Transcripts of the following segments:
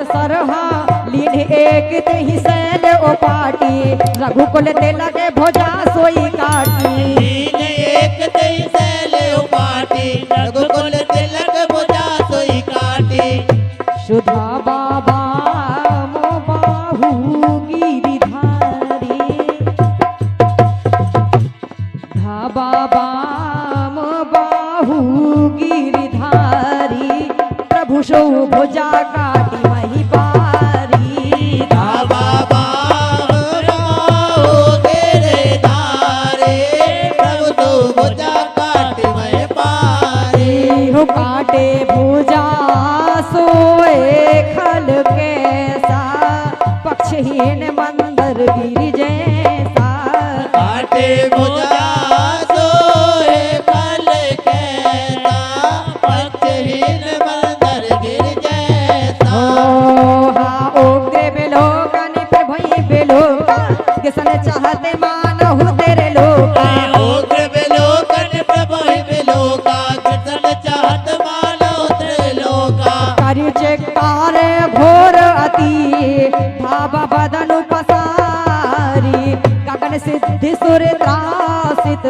सरहा लीन एक ही सैल ओ पाटी रघुकुल तिलक भुजा सोई काटी लीन एक ही सैल ओ पाटी रघुकुल तिलक भुजा सोई काटी सुधा बाबा मो बाहु गिरिधारी धा बाबा मो बाहु गिरिधारी प्रभु सो भुजा काटी वही पारी धा बाबा तेरे धारे प्रभु तो भुजा काटे वही पारी हो काटे भुजा सोए खल कैसा पक्षहीन मंदर गिरि जैसा काटे भुजा सोए कल कैसा पक्षहीन मंदर गिर जैसा हाँ ओके बेलोकन पे भई बेलोका किसन चाहते मानहु तेरे लोका उग्र बेलोकन प्रभु बेलोका कृष्ण चाहत मानो त्रिलोका करि चेकार घोर अति भाव बदन पसारी गगन सिद्धि सुर त्रासित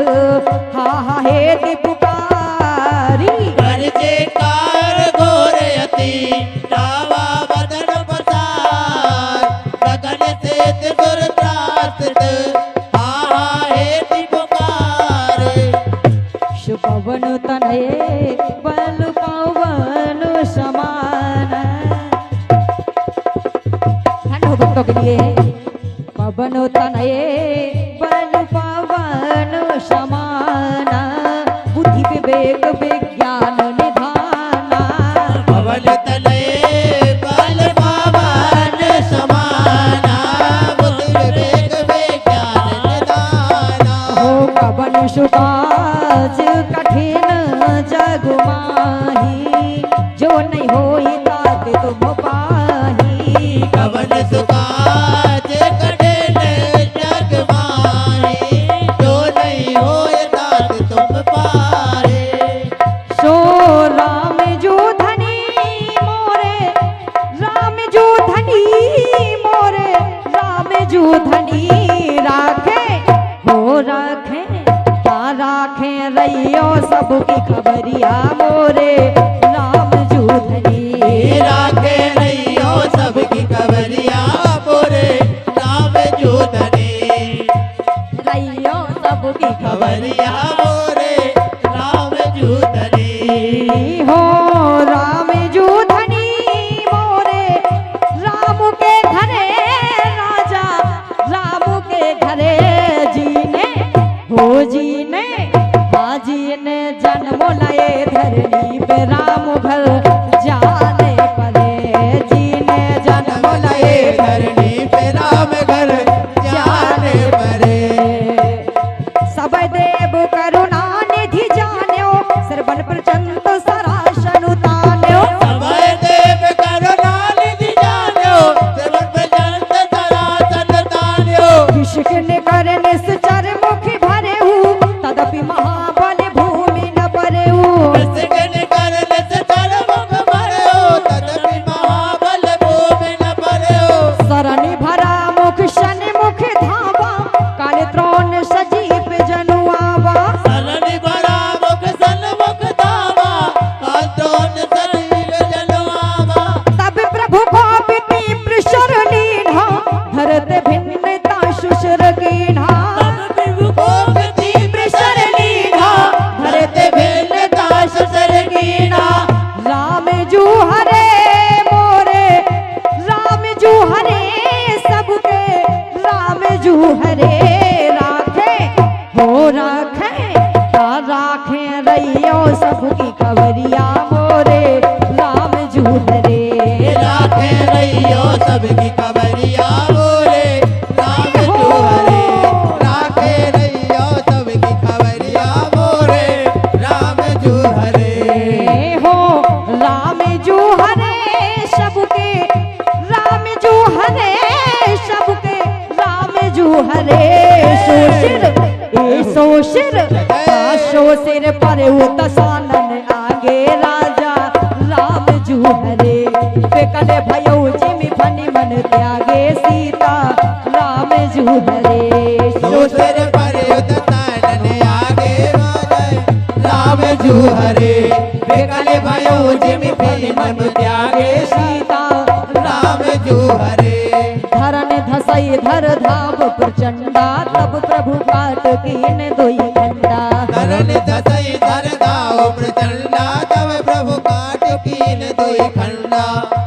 हा हा हेति पुकारी करजे कार घोर यति डावा बदन पसार गगन से त्रिपुर त्रासित आहा हेति पुकार शुभवन तनये बल पवन समान ठंड हो भक्तों के लिए पवन तनये बल पवन समान बुद्धि विवेक विज्ञान निधाना पवन तनये बल पावन समाना बुद्धि विवेक विज्ञान निदाना हो पवन सुकाज कठिन जग माही जो नहीं होई तात तुम पाही पवन सुकाज कठिन जग माही जो नहीं होए तात तुम पारे सो राम जो धनी मोरे राम जो धनी मोरे राम जो धनी राखे हो राखे क्या राखे रैयो सबकी खबरिया मोरे राम जो धनी राखे रहियो सबकी कवरिया बोरे राम जूधनी रैयो सबकी कवरिया बोरे राम जूधनी हो राम जो धनी मोरे राम के घरे राजा राम के घरे जीने हो जीने हाँ जीने जन्म लाए धरनी पे राम घर जाने पड़े जीने जन्म लाए धरनी पे राम घर जाने परे सब देव करुणा निधि जान्यो सर्वन प्रचंड सरासन उतान्यो समय देव करुणा निधि जान्यो सर्वन प्रचंड सरासन तान्यो विष्ण कर निश्चर मुखि भरे तदपि महाबल भूमि न परे विष्ण कर निश्चर मुख भरे तदपि महाबल भूमि न परे शरणि भरा मुख शनि मुख धावा काल त्रोण सजीव जनुआवा शरणि भरा मुख सन्मुख धावा कात्रोन सजीव जनवावा तब प्रभु को तीव्र शरणीन्हा धरत भिन्नता शुशर कीन्हा तब प्रभु को तीव्र शरणीन्हा धरत भिन्नता शुशर कीन्हा राम जू हरे मोरे राम जू हरे सबके राम जू हरे राखे हो राखे का राखे रैयो सबकी खबरिया मोरे राम जू हरे राखे रहियो सबकी कवरिया बोले राम जुहरे राखे रहियो सबकी कवरिया बोले राम जुहरे हो राम जू हरे सबके राम जू हरे सबके राम जू हरे सोशिर शोशिर पर तसानन आगे राजा राम जू हरे पे कले भयो जिमि फनि मन त्यागे सीता राम जू हरे दूसर पर युद्ध तानन आगे वाले राम जू हरे विकल भयो जिमि फनि मन त्यागे सीता राम जू हरे धरन धसई धर धाव प्रचंडा तब प्रभु काट कीन दोई खंडा धरन दसई धर दाव प्रचंडा तब प्रभु काट कीन दोई खंडा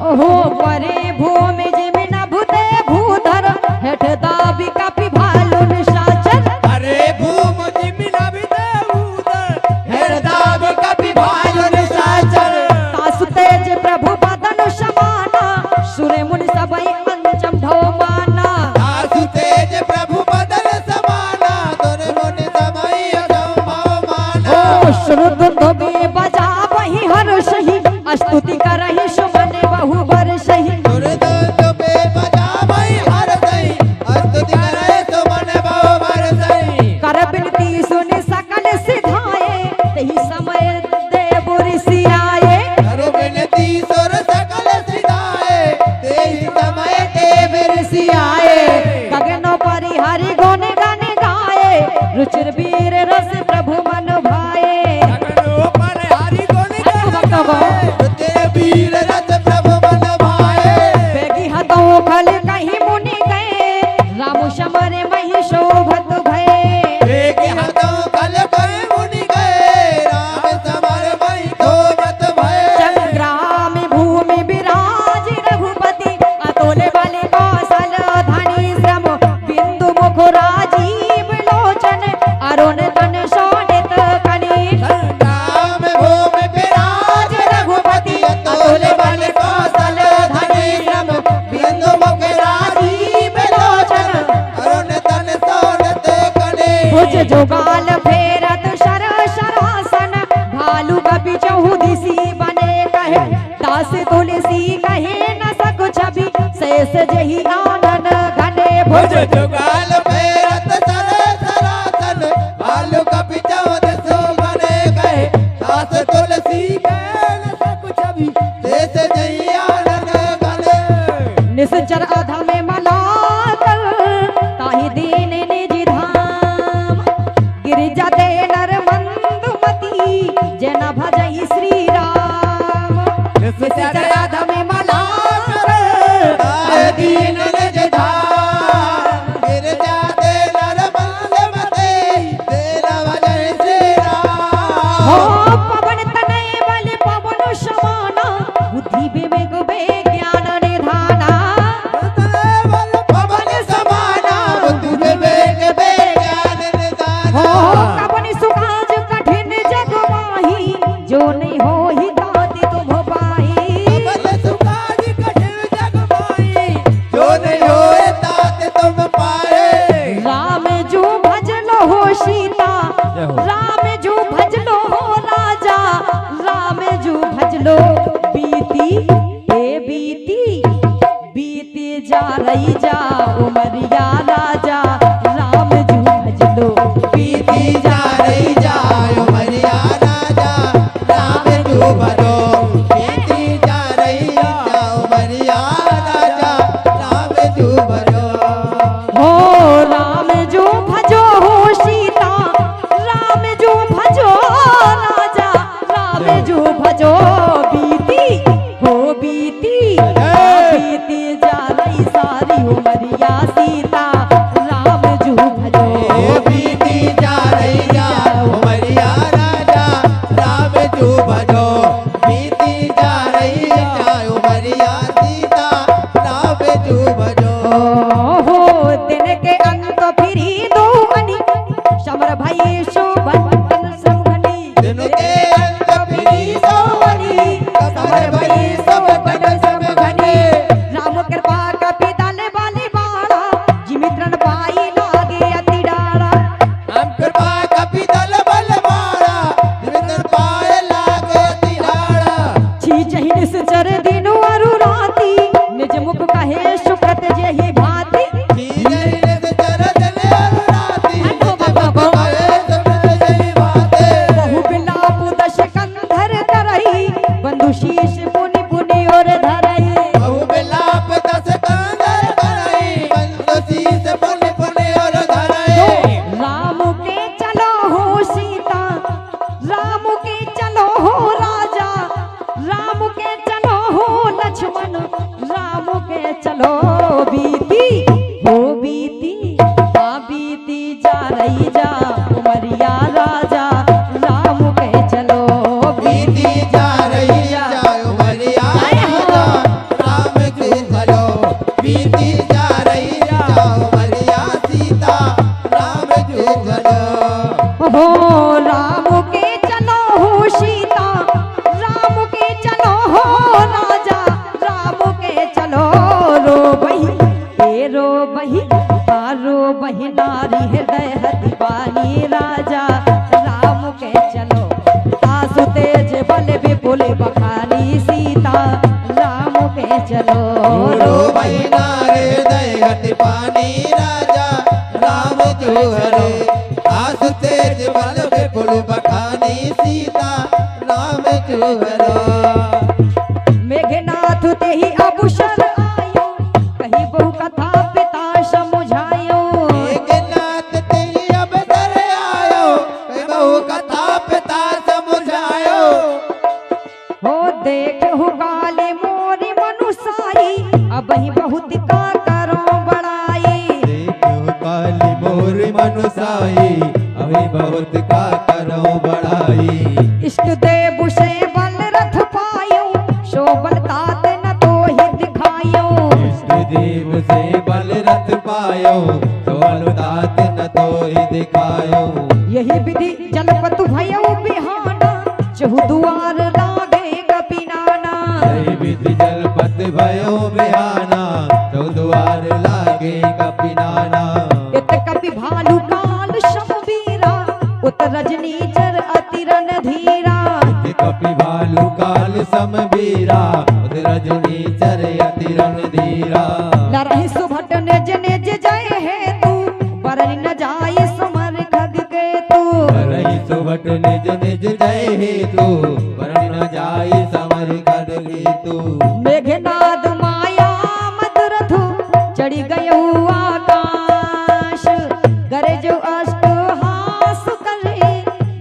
ओहो परे भूमि जिमि नभुते भूधर हेठ दाबी कपि भालु निशाचर अरे भूम जिमि नभिते उदर हृदा भी कभी भालु निशाचर तासु तेज प्रभु बदन समाना सुरे मुनि सबई अंचम भव माना आसु तेज प्रभु बदन समाना तोरे मुनि समय असंभव माना ओ श्रुत धोबी बजा वही हर सही स्तुति करहि सुमन बहु बर सही दुर्दंत पे बजा भई हर दई स्तुति करे तो मन बहु भर सई कर बिनती सुनि सकल सिधाए तही समय देव ऋषि आए करो विनती सुर सकल सिधाए तेई समय देव ऋषि आए गगनो परि हरि गुण गान गाए रुचिर वीर रस प्रभु मन भाए गगनो पर हरि गुण भक्त भक्त तेरे वीर रस प्रभु मन भाए बेगी हतो खल कहीं मुनि गए राम समर मही शोभत भय बेगी हतो कल गए मुनि गए राम समर मई धोमत भय संग्राम भूमि विराज रघुपति अतुल बल कौशल धनी श्रम बिंदु मुख राजीव लोचन अरुण तन शोणित कनी राम भूमि विराज रघुपति अतुल बल कौशल धनी श्रम बिंदु मुख राजीव लोचन अरुण तन सोनत कने भुज जोगाल फेरत शर शरासन भालू कपि चहु दिसी बने कहे दास तुलसी कहे न सकु छवि शेष जही आनन घने भुज भुज जुगाल फेरत सर सरासन भालू कपि चौदस बने गए दास तुलसी कैल सब छवि देश जैयानन गने निश्चर अधम मलातल ताहि दीन निज धाम गिरिजा दे नर मंदुमती जन भजई श्री राम निश्चर अधम मलातल आए दीन निज धाम गिरजा दे नर मंदमते तेरा भजन श्री हो राम पवन तनय बल पवन समाना बुद्धि विवेक विज्ञान निधाना पवन समाना बुद्धि विवेक विज्ञान निदान हो कपनि सुकाज कठिन जग माही जो नहीं हो ही ताति तुम पाही पवन सुकाज कठिन जग माही जो नहीं होए तात तुम पाए राम जो भज लो हो सीता राम जो भज लो हो राजा राम जो भज लो बीती ए बीती बीती जा रही जा उमरिया राजा राम जो भज लो बीती जा रही जायो मरिया राजा राम जो भरो बीती जा रही जाओ मरिया राजा राम जो भरो हो राम जो भजो हो सीता राम जो भजो राजा राम जो भजो बीती हो बीती बीती जा रही सारी उमर चलो बीती हो बीती बीती जा रही जा उमरिया राजा राम के चलो बीती जा रही जा उमरिया राजा राम के चलो बीती जा रही जा उमरिया सीता राम के चलो हो राम के चलो हो सीता राम के चलो हो राजा राम के चलो रो बही नारी हृदय दीवानी राजा राम के चलो आसु तेज बल विपुल बखानी सीता राम के चलो रो बहिना हृदय दीवानी राजा राम जोहरे आस तेज बल विपुल बखानी सीता राम जोहरा मेघनाथ ते ही अबुशर आयो कही बहु कथा पिता समुझायो मेघनाथ तेरी अवसर आयो बहु कथा पिता समुझायो हो देख हो काले मोरी मनुसाई अब ही बहुत का करो बड़ाई देखो काली मोर मनुसाई अभी बहुत का करो बड़ाई इष्ट देव से बल रथ पायो शोभन तात न तो ही दिखायो इष्ट देव से बल रथ पायो तो अनुदात न तो ही दिखायो यही विधि जलपतु भयो बिहाना चहु दुआर लागे कपिनाना जय विधि जलपत भयो बिहाना तो द्वार लागे कपिनाना इत कपि भालु काल शमवीरा उत रजनी चर अति रण धीरा कपि भालु काल समवीरा उद रजनी चर अति रणधीरा लरहि सुभट निज निज जय हेतु बरनि न जाय समर खग के तू रही सुभट निज निज जय हेतु वर्ण न जाय समर कर हेतु मेघनाद माया मदरथु चढ़ी गयो आकाश गरे जो अष्ट हास करे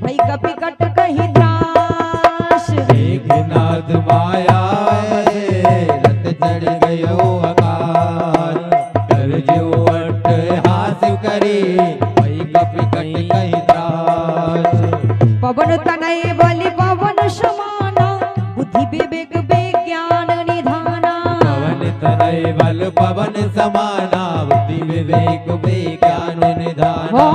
भई कपि कट कही त्रास मेघनाद माया रत चढ़ गयो आकाश कर जो अट हास करे वही कपि कट कही त्रास पवन तनय बलि पवन समाना बुद्धि विवेक विज्ञान निधाना पवन तनय बल पवन समाना बुद्धि विवेक विज्ञान हो निधाना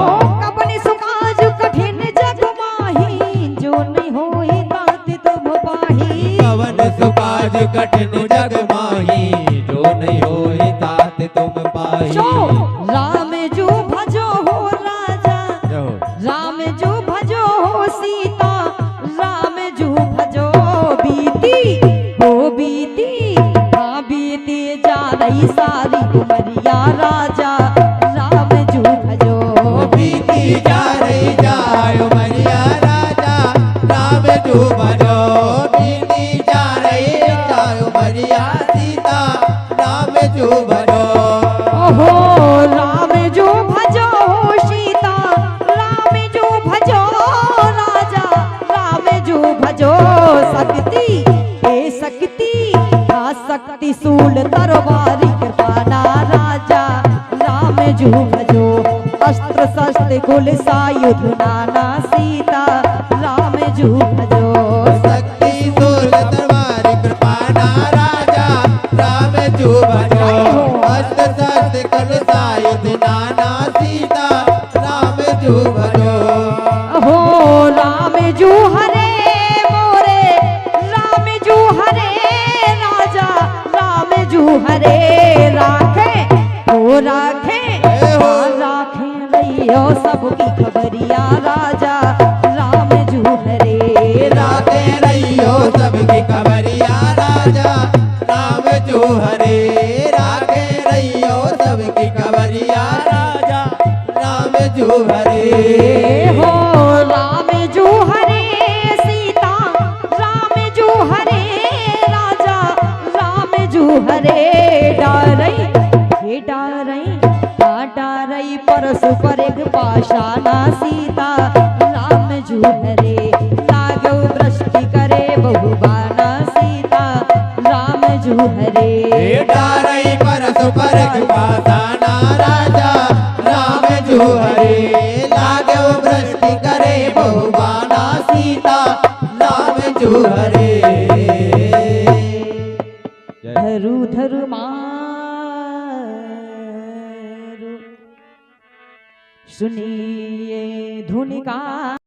कपनि सुकाज कठिन जग माही जो नहीं होई तात तुम पाही पवन सुकाज कठिन जग माही जो नहीं होई तात तुम पाही जो राम जो भजो हो राजा राम जो भजो हो सीता राम जो भजो बीती हो बीती हाँ बीती जा रही सारी उमरिया राजा राम जो भजो बीती जा रही जाय उमरिया राजा राम जो भजो बीती जा रही जाय उमरिया सीता राम जो भजो ओहो राम जो भजो हो सीता राम जो भजो राजा राम जो भजो शक्ति हे शक्ति हाँ शक्ति सूल तरवारी कृपाना राजा राम जो भजो अस्त्र शस्त्र कुल सायुध नाना सीता राम जो भजो शक्ति सूल तलवार कृपाना राजा राम जो भजो अस्त्र शस्त्र कल सायुध नाना सीता राम जो भजो हो राम जो हरे मोरे राम जो हरे राजा राम जो हरे राखे हो राखे हाँ राखे रहियो सबकी खबरिया राजा राम जो हरे राते रहियो सबकी खबरिया राजा राम जो हरे रागे रहियो सबकी खबरिया राजा राम जो हरे हो राम जो हरे सीता राम जो हरे राजा राम जो हरे डारई हे डारई डारई परसु पर एक पाषाणा सीता राम जो हरे लागो वृष्टि करे बहुबाना सीता राम जो हरे डारई परस पासाना राजा राम जू हरे लागो भ्रष्टि करे बहुबाना सीता राम जू हरे धरु धरु मारू सुनिए धुन का